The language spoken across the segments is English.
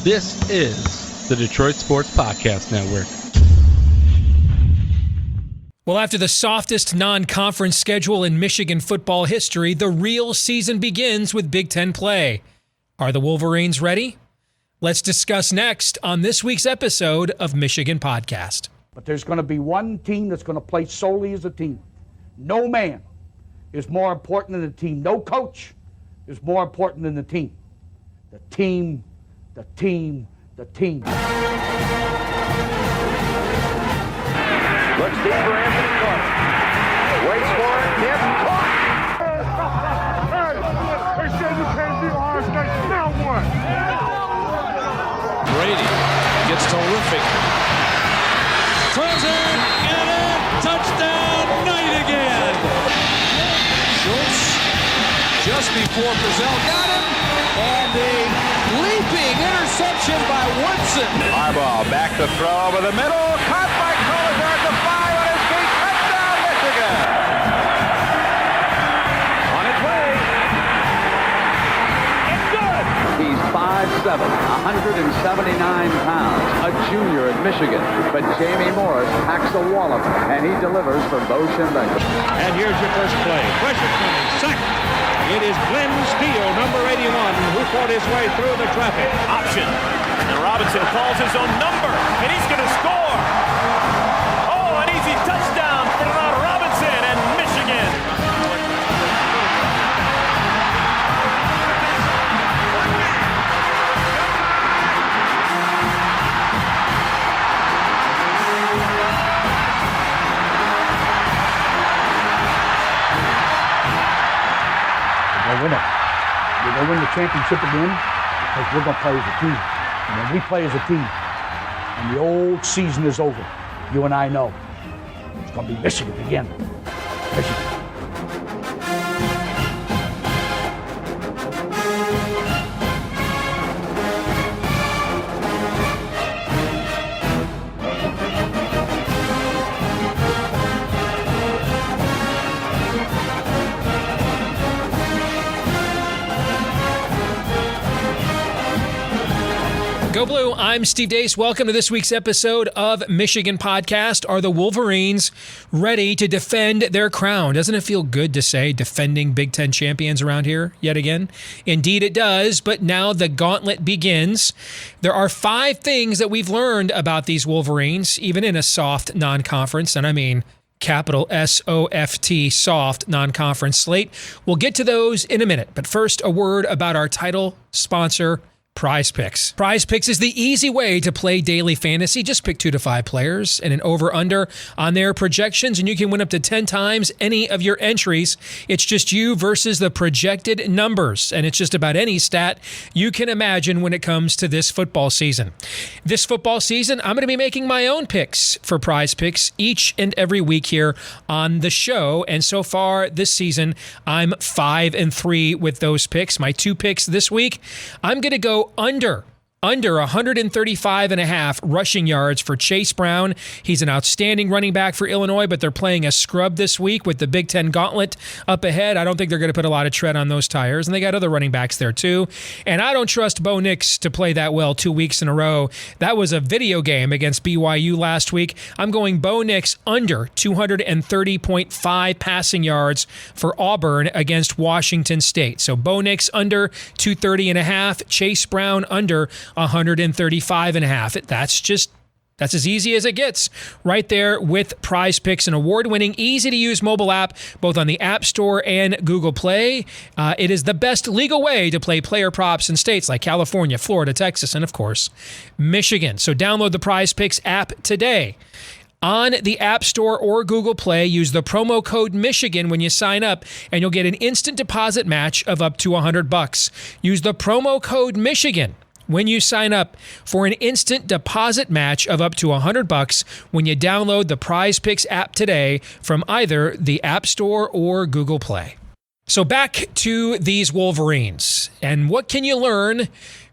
This is the Detroit Sports Podcast Network. Well, after the softest non-conference schedule in Michigan football history, the real season begins with Big Ten play. Are the Wolverines ready? Let's discuss next on this week's episode of Michigan Podcast. But there's going to be one team that's going to play solely as a team. No man is more important than the team. No coach is more important than the team. The team, the team, the team. Looks deep for Anthony Carter. Waits for it. Hit. Caught. They said you can't beat Ohio State. Now what? Brady gets terrific. Throws it. Get it. Touchdown. Knight again. Schultz just before Brazil got him. And a leaping interception by Woodson. Harbaugh back to throw over the middle. Caught by Collier at the 5 on his feet. Touchdown, Michigan. On its way. It's good. He's 5'7", 179 pounds, a junior at Michigan. But Jamie Morris packs a wallop, and he delivers for Bo Schembechler. And here's your first play. Pressure coming. Sack. It is Glenn Steele, number 81, who fought his way through the traffic. Option. And Robinson calls his own number, and he's going to score. Oh, an easy touchdown for Robinson and Michigan. We're going to win it. We're going to win the championship again because we're going to play as a team. And when we play as a team and the old season is over, you and I know it's going to be Michigan again. Michigan. Go Blue, I'm Steve Deace. Welcome to this week's episode of Michigan Podcast. Are the Wolverines ready to defend their crown? Doesn't it feel good to say defending Big Ten champions around here yet again? Indeed it does, but now the gauntlet begins. There are 5 things that we've learned about these Wolverines, even in a soft non-conference, and I mean capital S-O-F-T, soft non-conference slate. We'll get to those in a minute, but first a word about our title sponsor, Prize Picks. Prize Picks is the easy way to play daily fantasy. Just pick 2 to 5 players and an over-under on their projections, and you can win up to 10 times any of your entries. It's just you versus the projected numbers, and it's just about any stat you can imagine when it comes to this football season. This football season, I'm going to be making my own picks for Prize Picks each and every week here on the show, and so far this season, I'm 5-3 with those picks. My 2 picks this week, I'm going to go under 135.5 rushing yards for Chase Brown. He's an outstanding running back for Illinois, but they're playing a scrub this week with the Big Ten gauntlet up ahead. I don't think they're going to put a lot of tread on those tires, and they got other running backs there too. And I don't trust Bo Nix to play that well 2 weeks in a row. That was a video game against BYU last week. I'm going Bo Nix under 230.5 passing yards for Auburn against Washington State. So Bo Nix under 230.5, Chase Brown under 135.5. That's as easy as it gets right there with Prize Picks, an award-winning, easy-to-use mobile app, both on the App Store and Google Play. It is the best legal way to play player props in states like California, Florida, Texas, and, of course, Michigan. So download the Prize Picks app today. On the App Store or Google Play, use the promo code Michigan when you sign up, and you'll get an instant deposit match of up to $100. Use the promo code Michigan when you sign up for an instant deposit match of up to $100 when you download the Prize Picks app today from either the App Store or Google Play. So back to these Wolverines, and what can you learn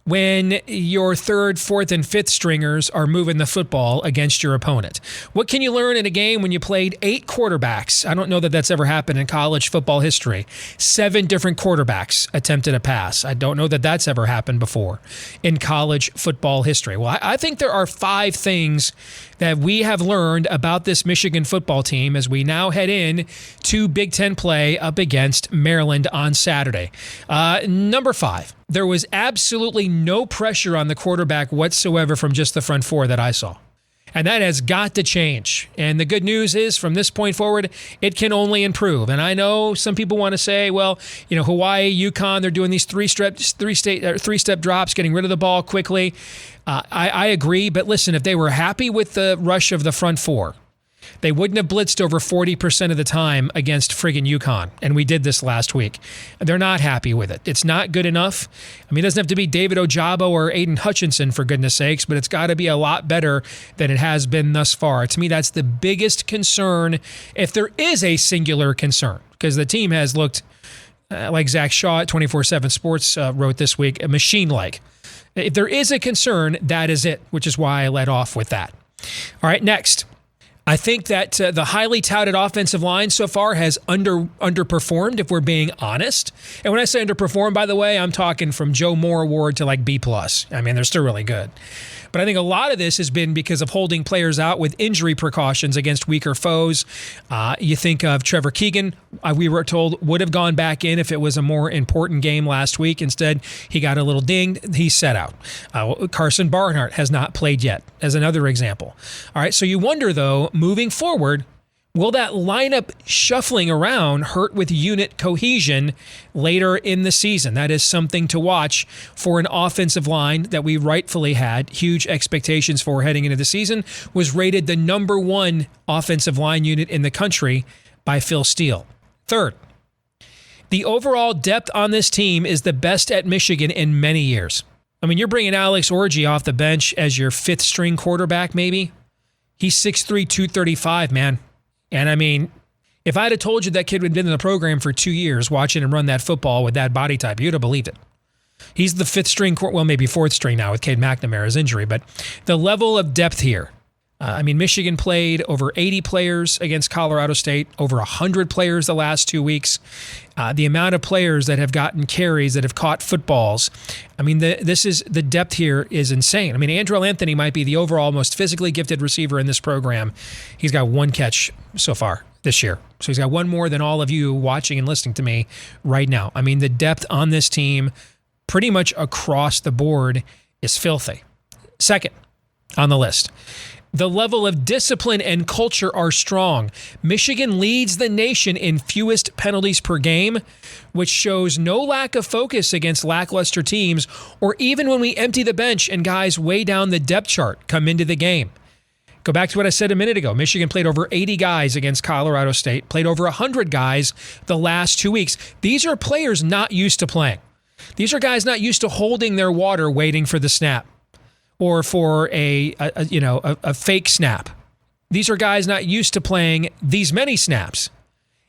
when your third, fourth, and fifth stringers are moving the football against your opponent? What can you learn in a game when you played 8 quarterbacks? I don't know that that's ever happened in college football history. 7 different quarterbacks attempted a pass. I don't know that that's ever happened before in college football history. Well, I think there are 5 things that we have learned about this Michigan football team as we now head in to Big Ten play up against Maryland on Saturday. Number 5. There was absolutely no pressure on the quarterback whatsoever from just the front 4 that I saw. And that has got to change. And the good news is, from this point forward, it can only improve. And I know some people want to say, well, Hawaii, UConn, they're doing these three-step drops, getting rid of the ball quickly. I agree. But listen, if they were happy with the rush of the front 4, they wouldn't have blitzed over 40% of the time against friggin' UConn. And we did this last week. They're not happy with it. It's not good enough. I mean, it doesn't have to be David Ojabo or Aiden Hutchinson, for goodness sakes, but it's got to be a lot better than it has been thus far. To me, that's the biggest concern, if there is a singular concern, because the team has looked, like Zach Shaw at 24/7 Sports wrote this week, machine-like. If there is a concern, that is it, which is why I led off with that. All right, next. I think that the highly touted offensive line so far has underperformed, if we're being honest. And when I say underperformed, by the way, I'm talking from Joe Moore Award to like B+. I mean, they're still really good. But I think a lot of this has been because of holding players out with injury precautions against weaker foes. You think of Trevor Keegan, we were told would have gone back in if it was a more important game last week. Instead, he got a little dinged. He's set out. Carson Barnhart has not played yet, as another example. All right, so you wonder, though, moving forward, will that lineup shuffling around hurt with unit cohesion later in the season? That is something to watch for an offensive line that we rightfully had huge expectations for heading into the season, was rated the number 1 offensive line unit in the country by Phil Steele. Third, the overall depth on this team is the best at Michigan in many years. I mean, you're bringing Alex Orji off the bench as your 5th string quarterback, maybe. He's 6'3", 235, man. And I mean, if I'd have told you that kid had been in the program for 2 years watching him run that football with that body type, you'd have believed it. He's the 5th string, well, maybe 4th string now with Cade McNamara's injury, but the level of depth here. Michigan played over 80 players against Colorado State, over 100 players the last 2 weeks. The amount of players that have gotten carries, that have caught footballs. I mean, the depth here is insane. I mean, Andrell Anthony might be the overall most physically gifted receiver in this program. He's got 1 catch so far this year. So he's got 1 more than all of you watching and listening to me right now. I mean, the depth on this team pretty much across the board is filthy. Second on the list, the level of discipline and culture are strong. Michigan leads the nation in fewest penalties per game, which shows no lack of focus against lackluster teams, or even when we empty the bench and guys way down the depth chart come into the game. Go back to what I said a minute ago. Michigan played over 80 guys against Colorado State, played over 100 guys the last 2 weeks. These are players not used to playing. These are guys not used to holding their water waiting for the snap, or for a fake snap. These are guys not used to playing these many snaps.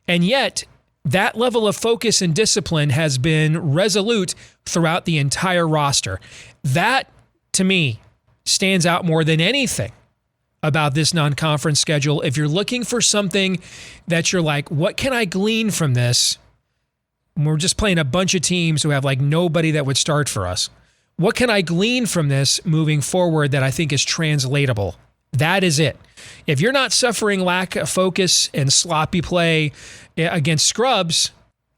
And yet, that level of focus and discipline has been resolute throughout the entire roster. That, to me, stands out more than anything about this non-conference schedule. If you're looking for something that you're like, what can I glean from this? We're just playing a bunch of teams who have like nobody that would start for us. What can I glean from this moving forward that I think is translatable? That is it. If you're not suffering lack of focus and sloppy play against scrubs,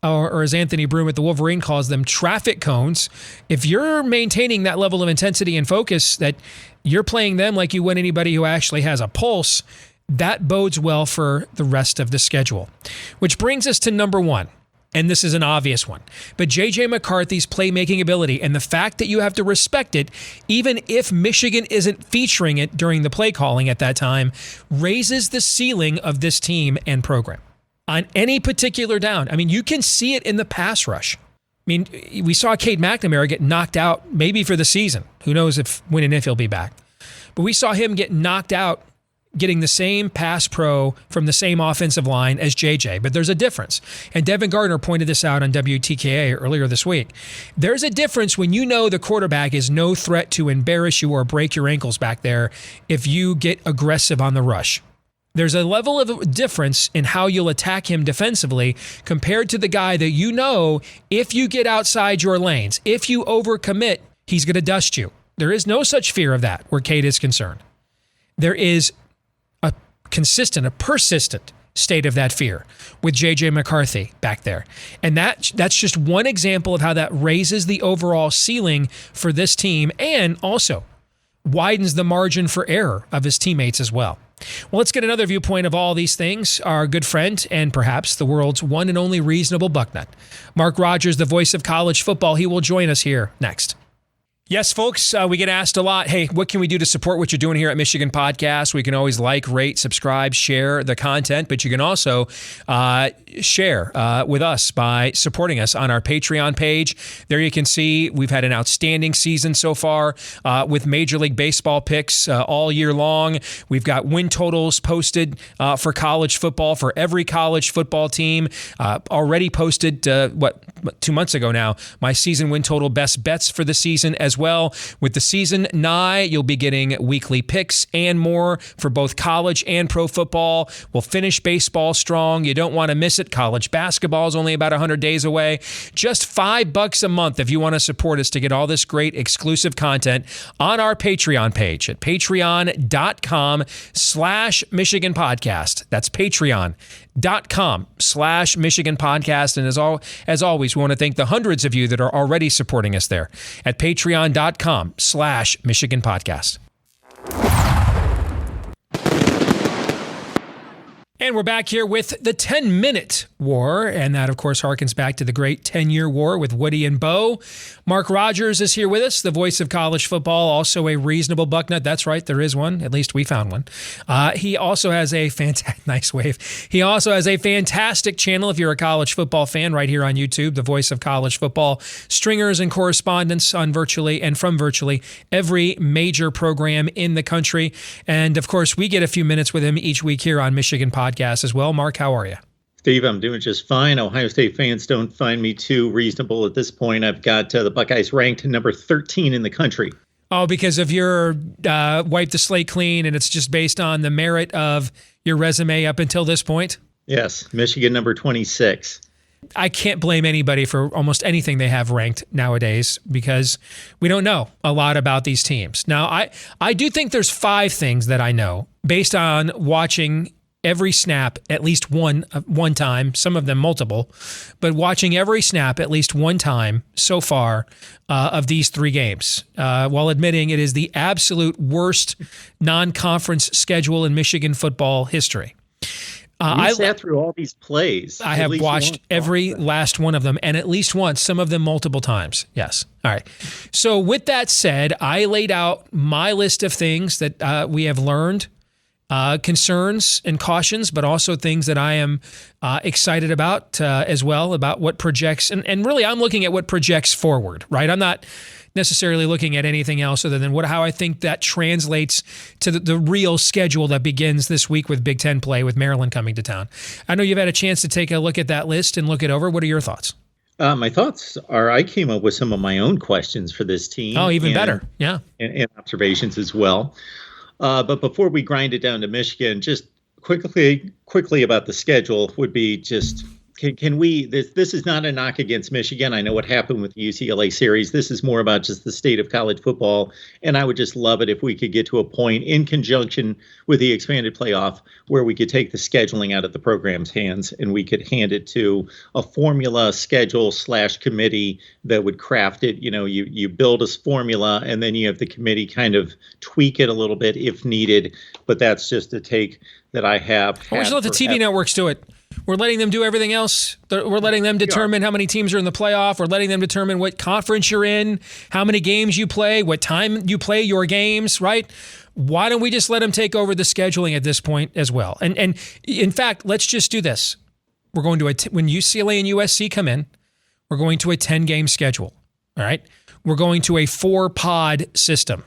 or as Anthony Broom at the Wolverine calls them, traffic cones, if you're maintaining that level of intensity and focus, that you're playing them like you would anybody who actually has a pulse, that bodes well for the rest of the schedule. Which brings us to number 1. And this is an obvious one, but J.J. McCarthy's playmaking ability and the fact that you have to respect it, even if Michigan isn't featuring it during the play calling at that time, raises the ceiling of this team and program. On any particular down, I mean, you can see it in the pass rush. I mean, we saw Cade McNamara get knocked out maybe for the season. Who knows when and if he'll be back. But we saw him get knocked out getting the same pass pro from the same offensive line as JJ, but there's a difference. And Devin Gardner pointed this out on WTKA earlier this week. There's a difference when you know the quarterback is no threat to embarrass you or break your ankles back there if you get aggressive on the rush. There's a level of difference in how you'll attack him defensively compared to the guy that you know if you get outside your lanes, if you overcommit, he's going to dust you. There is no such fear of that where Cade is concerned. There is a persistent state of that fear with J.J. McCarthy back there. And that's just one example of how that raises the overall ceiling for this team and also widens the margin for error of his teammates as well. Well, let's get another viewpoint of all these things. Our good friend and perhaps the world's one and only reasonable bucknut, Mark Rogers, the voice of college football. He will join us here next. Yes, folks, we get asked a lot, hey, what can we do to support what you're doing here at Michigan Podcast? We can always like, rate, subscribe, share the content, but you can also share with us by supporting us on our Patreon page. There you can see we've had an outstanding season so far with Major League Baseball picks all year long. We've got win totals posted for college football for every college football team. Already posted, 2 months ago now, my season win total best bets for the season as well. With the season nigh, you'll be getting weekly picks and more for both college and pro football. We'll finish baseball strong. You don't want to miss it. College basketball is only about 100 days away. Just $5 a month if you want to support us to get all this great exclusive content on our Patreon page at patreon.com/Michigan Podcast. That's patreon.com/Michigan Podcast. And as always, we want to thank the hundreds of you that are already supporting us there at patreon.com/Michigan Podcast. And we're back here with the 10-minute war, and that, of course, harkens back to the great 10-year war with Woody and Bo. Mark Rogers is here with us, the voice of college football, also a reasonable bucknut. That's right, there is one. At least we found one. He also has a fantastic, nice wave. He also has a fantastic channel if you're a college football fan right here on YouTube, the voice of college football, stringers and correspondence on virtually every major program in the country. And, of course, we get a few minutes with him each week here on Michigan Podcast as well. Mark, how are you? Steve, I'm doing just fine. Ohio State fans don't find me too reasonable at this point. I've got the Buckeyes ranked number 13 in the country. Oh, because of your wipe the slate clean, and it's just based on the merit of your resume up until this point? Yes, Michigan number 26. I can't blame anybody for almost anything they have ranked nowadays because we don't know a lot about these teams. Now, I do think there's 5 things that I know based on watching every snap at least one time, some of them multiple, but watching every snap at least one time so far of these 3 games, while admitting it is the absolute worst non-conference schedule in Michigan football history. I sat through all these plays. I have watched every last one of them, and at least once, some of them multiple times. Yes. All right. So with that said, I laid out my list of things that we have learned, concerns and cautions, but also things that I am excited about as well, about what projects. And really, I'm looking at what projects forward, right? I'm not necessarily looking at anything else other than how I think that translates to the real schedule that begins this week with Big Ten play with Maryland coming to town. I know you've had a chance to take a look at that list and look it over. What are your thoughts? My thoughts are I came up with some of my own questions for this team. Oh, even better. Yeah. And observations as well. But before we grind it down to Michigan, just quickly about the schedule would be just, can we, this is not a knock against Michigan. I know what happened with the UCLA series. This is more about just the state of college football. And I would just love it if we could get to a point in conjunction with the expanded playoff where we could take the scheduling out of the program's hands and we could hand it to a formula schedule / committee that would craft it. You know, you build a formula and then you have the committee kind of tweak it a little bit if needed. But that's just a take that I have. We should let the TV networks do it. We're letting them do everything else. We're letting them determine how many teams are in the playoff. We're letting them determine what conference you're in, how many games you play, what time you play your games, right? Why don't we just let them take over the scheduling at this point as well? And in fact, let's just do this. We're going to when UCLA and USC come in, we're going to a 10-game schedule, all right? We're going to a 4-pod system.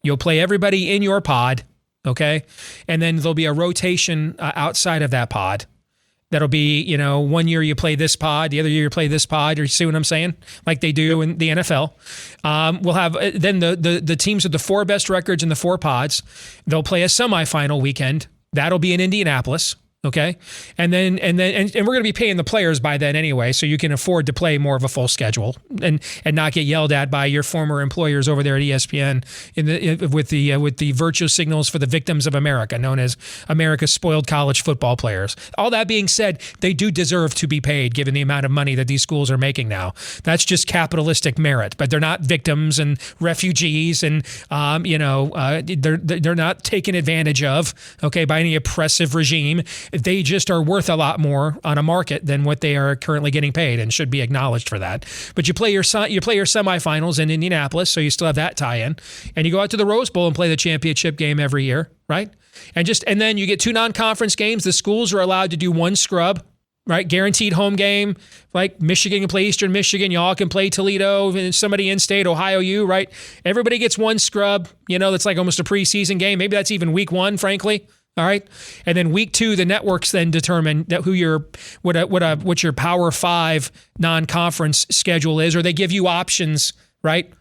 You'll play everybody in your pod, okay? And then there'll be a rotation outside of that pod. That'll be, 1 year you play this pod, the other year you play this pod. You see what I'm saying? Like they do in the NFL. We'll have then the teams with the 4 best records in the 4 pods. They'll play a semifinal weekend. That'll be in Indianapolis. Okay. And we're going to be paying the players by then anyway, so you can afford to play more of a full schedule and not get yelled at by your former employers over there at ESPN with the virtue signals for the victims of America, known as America's spoiled college football players. All that being said, they do deserve to be paid given the amount of money that these schools are making now. That's just capitalistic merit, but they're not victims and refugees and they're not taken advantage of, okay, by any oppressive regime. They just are worth a lot more on a market than what they are currently getting paid, and should be acknowledged for that. But you play your semifinals in Indianapolis, so you still have that tie-in, and you go out to the Rose Bowl and play the championship game every year, right? And then you get 2 non-conference games. The schools are allowed to do 1 scrub, right? Guaranteed home game. Like Michigan can play Eastern Michigan, y'all can play Toledo, and somebody in-state, Ohio U, right? Everybody gets 1 scrub. That's like almost a preseason game. Maybe that's even week 1, frankly. All right, and then week 2, the networks then determine that what your Power 5 non-conference schedule is, or they give you options, right?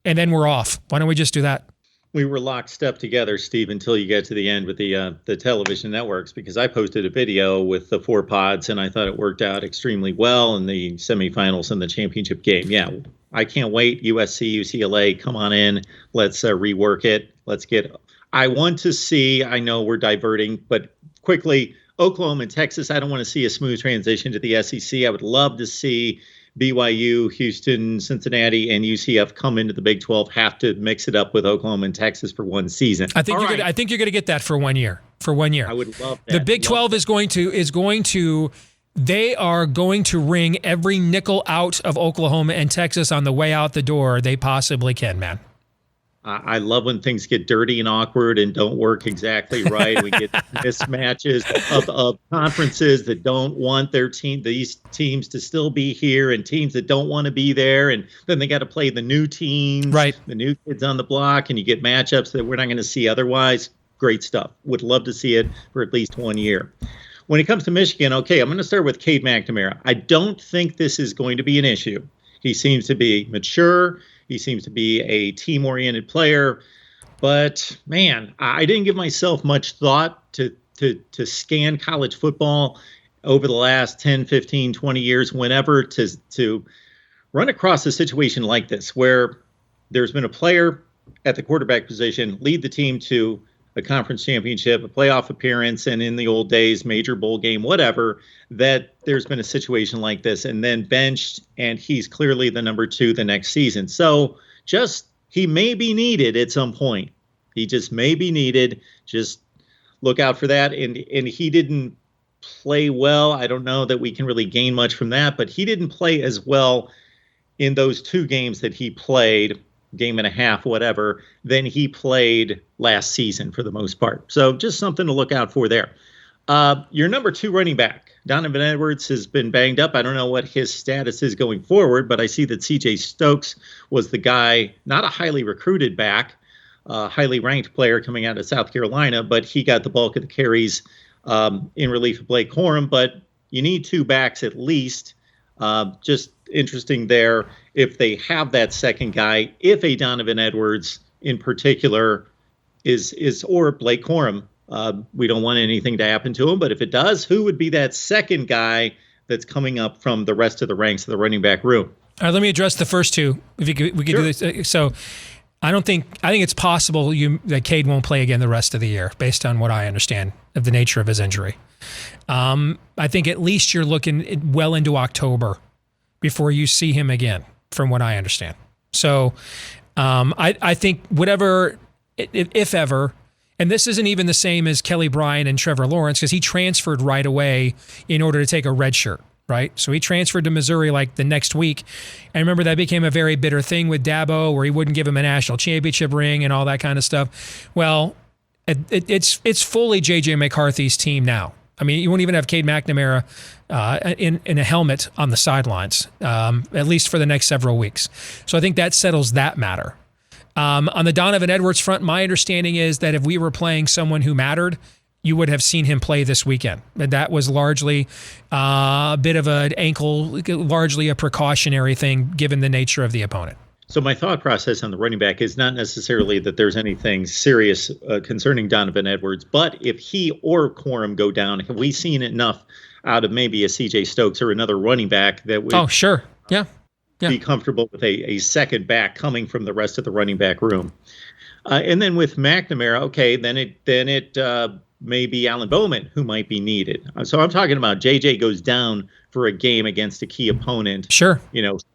And then we're off. Why don't we just do that? We were lockstep together, Steve, until you get to the end with the television networks, because I posted a video with the 4 pods, and I thought it worked out extremely well in the semifinals and the championship game. Yeah, I can't wait. USC, UCLA, come on in. Let's rework it. Let's get. I want to see, I know we're diverting, but quickly, Oklahoma and Texas, I don't want to see a smooth transition to the SEC. I would love to see BYU, Houston, Cincinnati, and UCF come into the Big 12, have to mix it up with Oklahoma and Texas for 1 season. I think you're going to get that for 1 year. For 1 year. I would love that. The Big 12 is going to they are going to wring every nickel out of Oklahoma and Texas on the way out the door they possibly can, man. I love when things get dirty and awkward and don't work exactly right. We get mismatches of conferences that don't want these teams to still be here, and teams that don't want to be there. And then they got to play the new teams, right? The new kids on the block, and you get matchups that we're not going to see otherwise. Great stuff. Would love to see it for at least 1 year. When it comes to Michigan, okay, I'm going to start with Cade McNamara. I don't think this is going to be an issue. He seems to be mature. He seems to be a team-oriented player. But, man, I didn't give myself much thought to scan college football over the last 10, 15, 20 years, whenever to run across a situation like this, where there's been a player at the quarterback position lead the team to a conference championship, a playoff appearance, and in the old days, major bowl game, whatever, that there's been a situation like this, and then benched, and he's clearly the number 2 the next season. So he may be needed at some point. He just may be needed. Just look out for that. And he didn't play well. I don't know that we can really gain much from that, but he didn't play as well in those 2 games that he played, game and a half, whatever, than he played last season for the most part. So just something to look out for there. Your number 2 running back, Donovan Edwards, has been banged up. I don't know what his status is going forward, but I see that C.J. Stokes was the guy, not a highly recruited back, highly ranked player coming out of South Carolina, but he got the bulk of the carries in relief of Blake Corum. But you need 2 backs at least. Just interesting there if they have that second guy, if a Donovan Edwards in particular is or Blake Corum. We don't want anything to happen to him, but if it does, who would be that second guy that's coming up from the rest of the ranks of the running back room? All right, let me address the first 2. If we could Sure. do this. So I think it's possible that Cade won't play again the rest of the year, based on what I understand of the nature of his injury. I think at least you're looking well into October before you see him again, from what I understand. So I think whatever, if ever, and this isn't even the same as Kelly Bryant and Trevor Lawrence, because he transferred right away in order to take a red shirt, right? So he transferred to Missouri like the next week. And remember, that became a very bitter thing with Dabo, where he wouldn't give him a national championship ring and all that kind of stuff. Well, it's fully J.J. McCarthy's team now. I mean, you won't even have Cade McNamara in a helmet on the sidelines, at least for the next several weeks. So I think that settles that matter. On the Donovan Edwards front, my understanding is that if we were playing someone who mattered, you would have seen him play this weekend. That was largely a bit of an ankle, largely a precautionary thing given the nature of the opponent. So my thought process on the running back is not necessarily that there's anything serious concerning Donovan Edwards, but if he or Corum go down, have we seen enough out of maybe a C.J. Stokes or another running back that would be comfortable with a second back coming from the rest of the running back room? And then with Mcnamara, okay, then it maybe Alan Bowman, who might be needed. So I'm talking about JJ goes down for a game against a key opponent. Sure.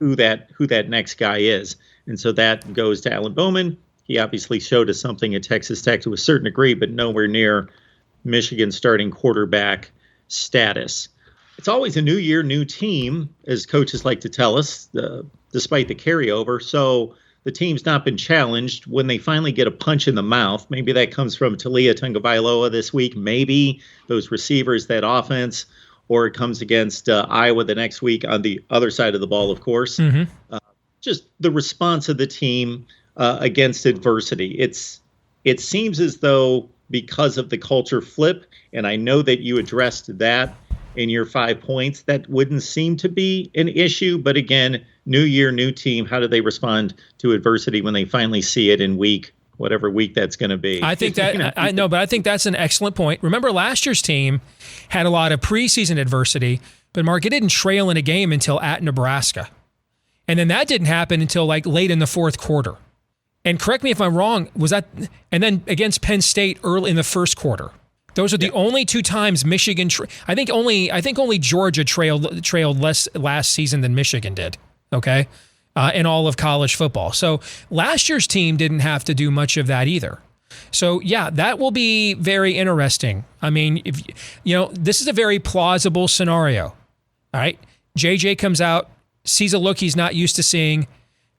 Who that next guy is. And so that goes to Alan Bowman. He obviously showed us something at Texas Tech to a certain degree, but nowhere near Michigan starting quarterback status. It's always a new year, new team, as coaches like to tell us, despite the carryover. So the team's not been challenged. When they finally get a punch in the mouth, maybe that comes from Talia Tagovailoa this week, maybe those receivers, that offense, or it comes against Iowa the next week on the other side of the ball, of course. Mm-hmm. Just the response of the team against adversity. It seems as though because of the culture flip, and I know that you addressed that in your 5 points, that wouldn't seem to be an issue. But again, new year, new team. How do they respond to adversity when they finally see it in whatever week that's going to be? I think that I know, but I think that's an excellent point. Remember, last year's team had a lot of preseason adversity, but Mark, it didn't trail in a game until at Nebraska, and then that didn't happen until like late in the fourth quarter. And correct me if I'm wrong, was that? And then against Penn State early in the first quarter. Those are the only two times Michigan. I think only Georgia trailed less last season than Michigan did. Okay, in all of college football. So last year's team didn't have to do much of that either. So yeah, that will be very interesting. I mean, if this is a very plausible scenario. All right, JJ comes out, sees a look he's not used to seeing.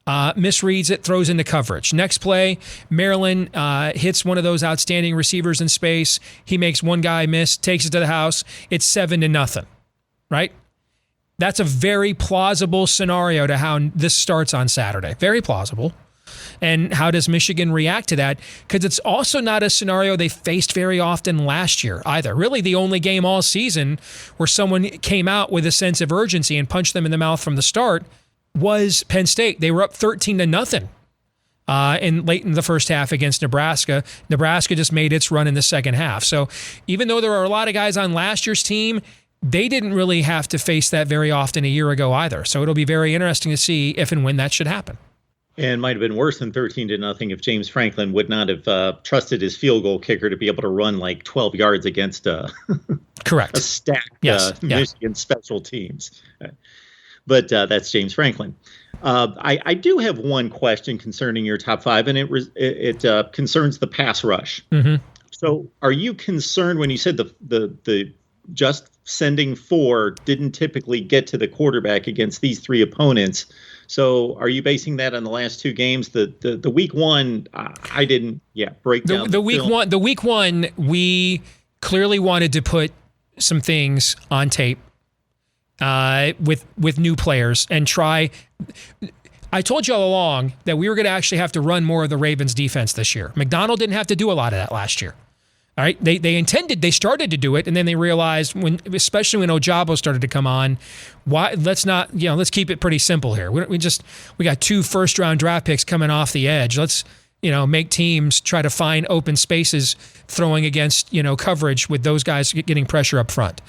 Misreads it, throws into coverage. Next play, Maryland hits one of those outstanding receivers in space. He makes one guy miss, takes it to the house. It's 7-0, right? That's a very plausible scenario to how this starts on Saturday. Very plausible. And how does Michigan react to that? Because it's also not a scenario they faced very often last year either. Really the only game all season where someone came out with a sense of urgency and punched them in the mouth from the start was Penn State. They were up 13-0 late in the first half against Nebraska. Nebraska just made its run in the second half. So even though there are a lot of guys on last year's team, they didn't really have to face that very often a year ago either. So it'll be very interesting to see if and when that should happen. And might have been worse than 13-0 if James Franklin would not have trusted his field goal kicker to be able to run like 12 yards against a stacked Michigan special teams. But that's James Franklin. I do have one question concerning your top five, and it concerns the pass rush. Mm-hmm. So are you concerned when you said the just sending 4 didn't typically get to the quarterback against these 3 opponents? So are you basing that on the last 2 games? The week one, I didn't break down the week film. The week one, we clearly wanted to put some things on tape with new players and try. I told you all along that we were going to actually have to run more of the Ravens defense this year. McDonald didn't have to do a lot of that last year. All right, they started to do it, and then they realized especially when Ojabo started to come on, let's keep it pretty simple here. We got 2 first-round draft picks coming off the edge. Let's make teams try to find open spaces throwing against, coverage with those guys getting pressure up front.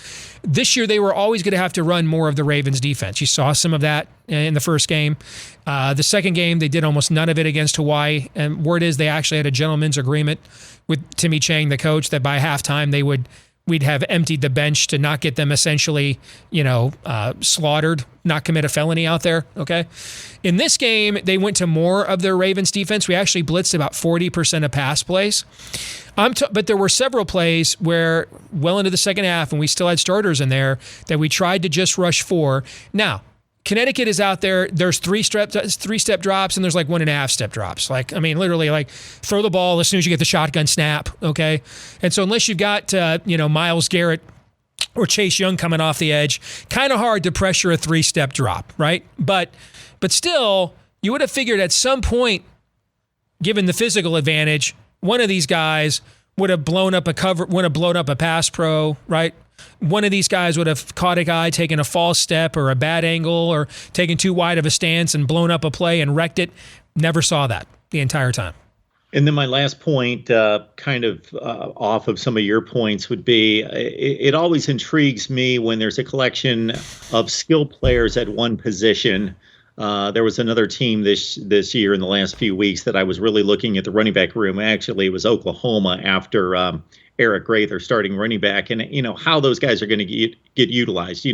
This year, they were always going to have to run more of the Ravens defense. You saw some of that in the first game. The second game, they did almost none of it against Hawaii. And word is they actually had a gentleman's agreement with Timmy Chang, the coach, that by halftime we'd have emptied the bench to not get them essentially, slaughtered, not commit a felony out there, okay? In this game, they went to more of their Ravens defense. We actually blitzed about 40% of pass plays. But there were several plays where, well into the second half, and we still had starters in there, that we tried to just rush 4. Now, Connecticut is out there. There's 3-step drops, and there's like 1.5-step drops. Literally, throw the ball as soon as you get the shotgun snap, okay? And so unless you've got, Myles Garrett or Chase Young coming off the edge, kind of hard to pressure a 3-step drop, right? But still, you would have figured at some point given the physical advantage, one of these guys would have blown up a pass pro, right? One of these guys would have caught a guy taking a false step or a bad angle or taking too wide of a stance and blown up a play and wrecked it. Never saw that the entire time. And then my last point, off of some of your points, would be it always intrigues me when there's a collection of skilled players at one position. There was another team this year in the last few weeks that I was really looking at the running back room. Actually, it was Oklahoma after Eric Gray, their starting running back, and how those guys are going to get utilized.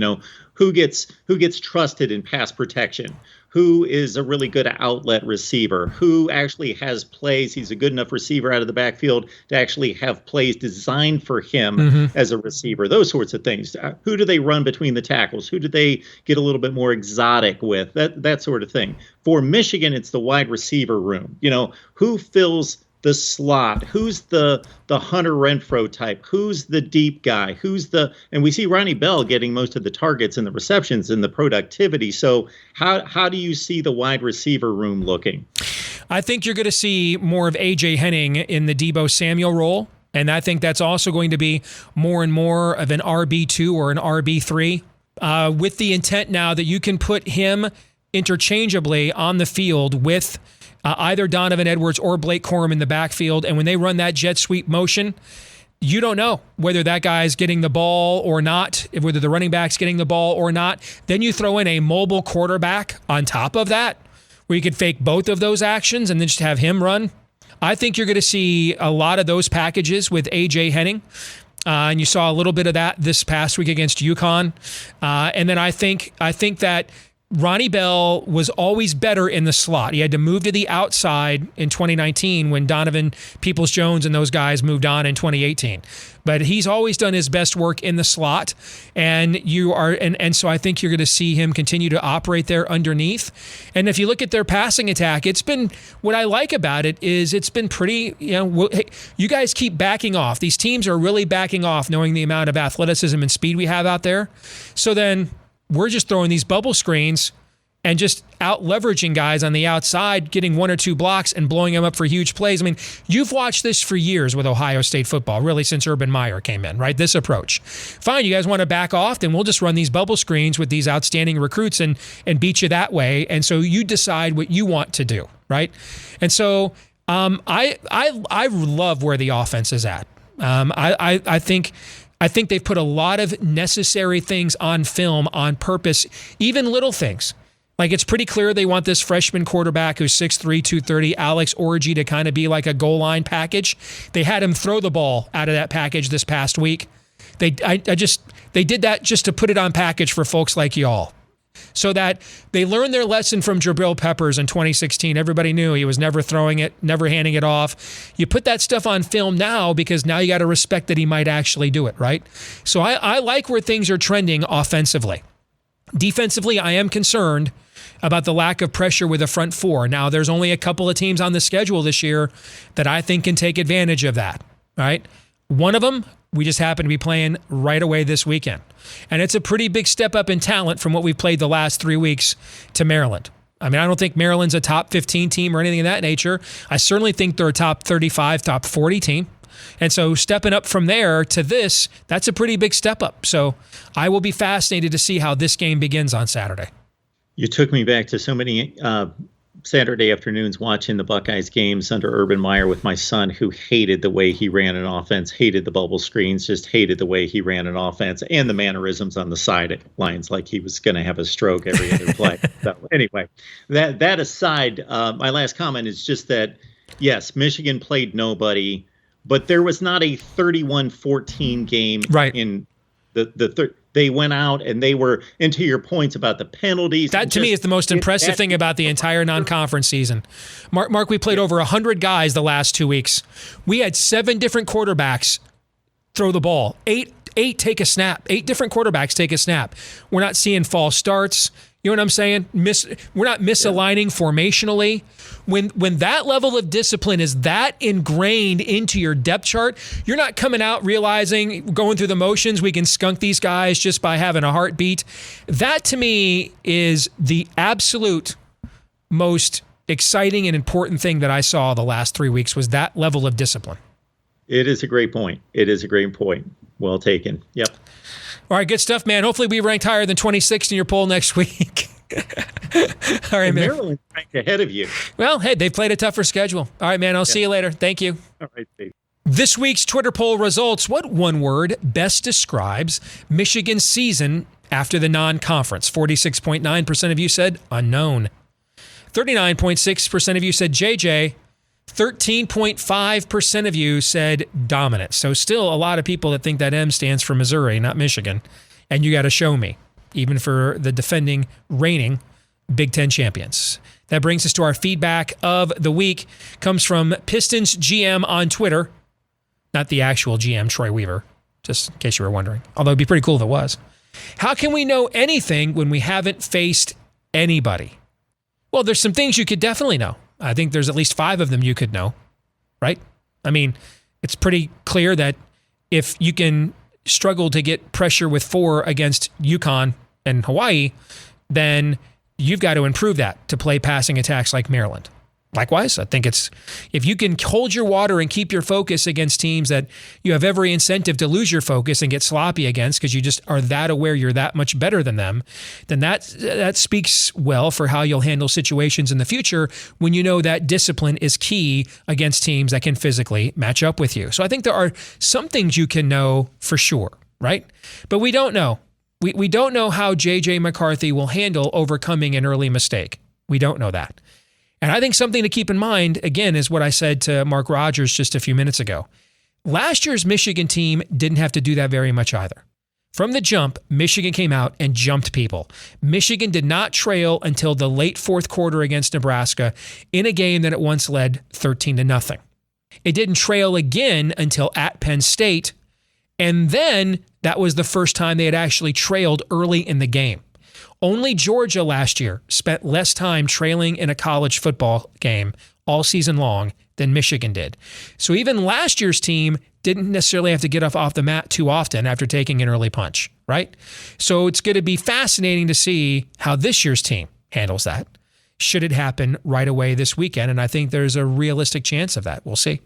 Who gets trusted in pass protection, who is a really good outlet receiver, who actually has plays. He's a good enough receiver out of the backfield to actually have plays designed for him as a receiver, those sorts of things. Who do they run between the tackles? Who do they get a little bit more exotic with? That sort of thing. For Michigan, it's the wide receiver room. Who fills the slot? Who's the Hunter Renfrow type? Who's the deep guy? And we see Ronnie Bell getting most of the targets and the receptions and the productivity. So how do you see the wide receiver room looking? I think you're going to see more of A.J. Henning in the Deebo Samuel role. And I think that's also going to be more and more of an RB2 or an RB3 with the intent now that you can put him interchangeably on the field with either Donovan Edwards or Blake Corum in the backfield. And when they run that jet sweep motion, you don't know whether that guy's getting the ball or not, whether the running back's getting the ball or not. Then you throw in a mobile quarterback on top of that, where you could fake both of those actions and then just have him run. I think you're going to see a lot of those packages with A.J. Henning. And you saw a little bit of that this past week against UConn. And then I think that Ronnie Bell was always better in the slot. He had to move to the outside in 2019 when Donovan Peoples-Jones and those guys moved on in 2018. But he's always done his best work in the slot, and so I think you're going to see him continue to operate there underneath. And if you look at their passing attack, it's been, what I like about it is it's been pretty, you guys keep backing off. These teams are really backing off, knowing the amount of athleticism and speed we have out there. So then we're just throwing these bubble screens and just out leveraging guys on the outside, getting one or two blocks and blowing them up for huge plays. I mean, you've watched this for years with Ohio State football, really since Urban Meyer came in, right? This approach. Fine, you guys want to back off, then we'll just run these bubble screens with these outstanding recruits and beat you that way. And so you decide what you want to do, right? And so I love where the offense is at. I think they've put a lot of necessary things on film on purpose, even little things. Like, it's pretty clear they want this freshman quarterback who's 6'3", 230, Alex Orji, to kind of be like a goal line package. They had him throw the ball out of that package this past week. They did that just to put it on package for folks like y'all, so that they learned their lesson from Jabril Peppers in 2016. Everybody knew he was never throwing it, never handing it off. You put that stuff on film now because now you got to respect that he might actually do it, right? So I like where things are trending offensively. Defensively, I am concerned about the lack of pressure with the front four. Now, there's only a couple of teams on the schedule this year that I think can take advantage of that, right? One of them, we just happen to be playing right away this weekend. And it's a pretty big step up in talent from what we've played the last 3 weeks to Maryland. I mean, I don't think Maryland's a top 15 team or anything of that nature. I certainly think they're a top 35, top 40 team. And so stepping up from there to this, that's a pretty big step up. So I will be fascinated to see how this game begins on Saturday. You took me back to so many Saturday afternoons watching the Buckeyes games under Urban Meyer with my son, who hated the way he ran an offense, hated the bubble screens, just hated the way he ran an offense and the mannerisms on the sidelines, like he was going to have a stroke every other play. So anyway, that aside, my last comment is just that, yes, Michigan played nobody, but there was not a 31-14 game in the third. They went out and they were, and to your points about the penalties. That to me is the most impressive thing about the entire non-conference season. Mark, we played over 100 guys the last 2 weeks. We had 7 different quarterbacks throw the ball. 8 take a snap. 8 different quarterbacks take a snap. We're not seeing false starts. You know what I'm saying? We're not misaligning formationally. When that level of discipline is that ingrained into your depth chart, you're not coming out realizing, going through the motions, we can skunk these guys just by having a heartbeat. That, to me, is the absolute most exciting and important thing that I saw the last 3 weeks was that level of discipline. It is a great point. Well taken. Yep. All right, good stuff, man. Hopefully we ranked higher than 26th in your poll next week. All right, man. Maryland's ranked ahead of you. Well, hey, they played a tougher schedule. All right, man. I'll see you later. Thank you. All right, Steve. This week's Twitter poll results. What one word best describes Michigan's season after the non-conference? 46.9% of you said unknown. 39.6% of you said JJ. 13.5% of you said dominant. So still a lot of people that think that M stands for Missouri, not Michigan. And you got to show me, even for the defending, reigning Big Ten champions. That brings us to our feedback of the week. Comes from Pistons GM on Twitter. Not the actual GM, Troy Weaver, just in case you were wondering. Although it'd be pretty cool if it was. How can we know anything when we haven't faced anybody? Well, there's some things you could definitely know. I think there's at least 5 of them you could know, right? I mean, it's pretty clear that if you can struggle to get pressure with 4 against UConn and Hawaii, then you've got to improve that to play passing attacks like Maryland. Likewise, I think it's if you can hold your water and keep your focus against teams that you have every incentive to lose your focus and get sloppy against because you just are that aware you're that much better than them, then that speaks well for how you'll handle situations in the future when you know that discipline is key against teams that can physically match up with you. So I think there are some things you can know for sure, right? But we don't know. We don't know how J.J. McCarthy will handle overcoming an early mistake. We don't know that. And I think something to keep in mind, again, is what I said to Mark Rogers just a few minutes ago. Last year's Michigan team didn't have to do that very much either. From the jump, Michigan came out and jumped people. Michigan did not trail until the late fourth quarter against Nebraska in a game that it once led 13-0. It didn't trail again until at Penn State, and then that was the first time they had actually trailed early in the game. Only Georgia last year spent less time trailing in a college football game all season long than Michigan did. So even last year's team didn't necessarily have to get off the mat too often after taking an early punch, right? So it's going to be fascinating to see how this year's team handles that. Should it happen right away this weekend? And I think there's a realistic chance of that. We'll see.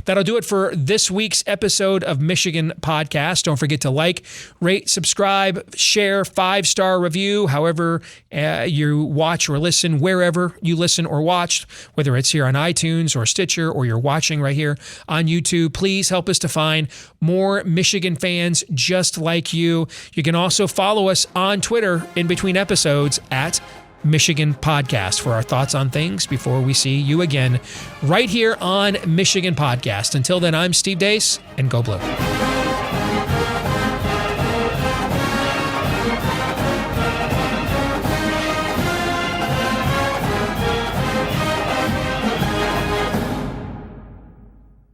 That'll do it for this week's episode of Michigan Podcast. Don't forget to like, rate, subscribe, share, 5-star review, however you watch or listen, wherever you listen or watch, whether it's here on iTunes or Stitcher or you're watching right here on YouTube. Please help us to find more Michigan fans just like you. You can also follow us on Twitter in between episodes at Michigan Podcast for our thoughts on things before we see you again right here on Michigan Podcast. Until then, I'm Steve Deace, and go Blue.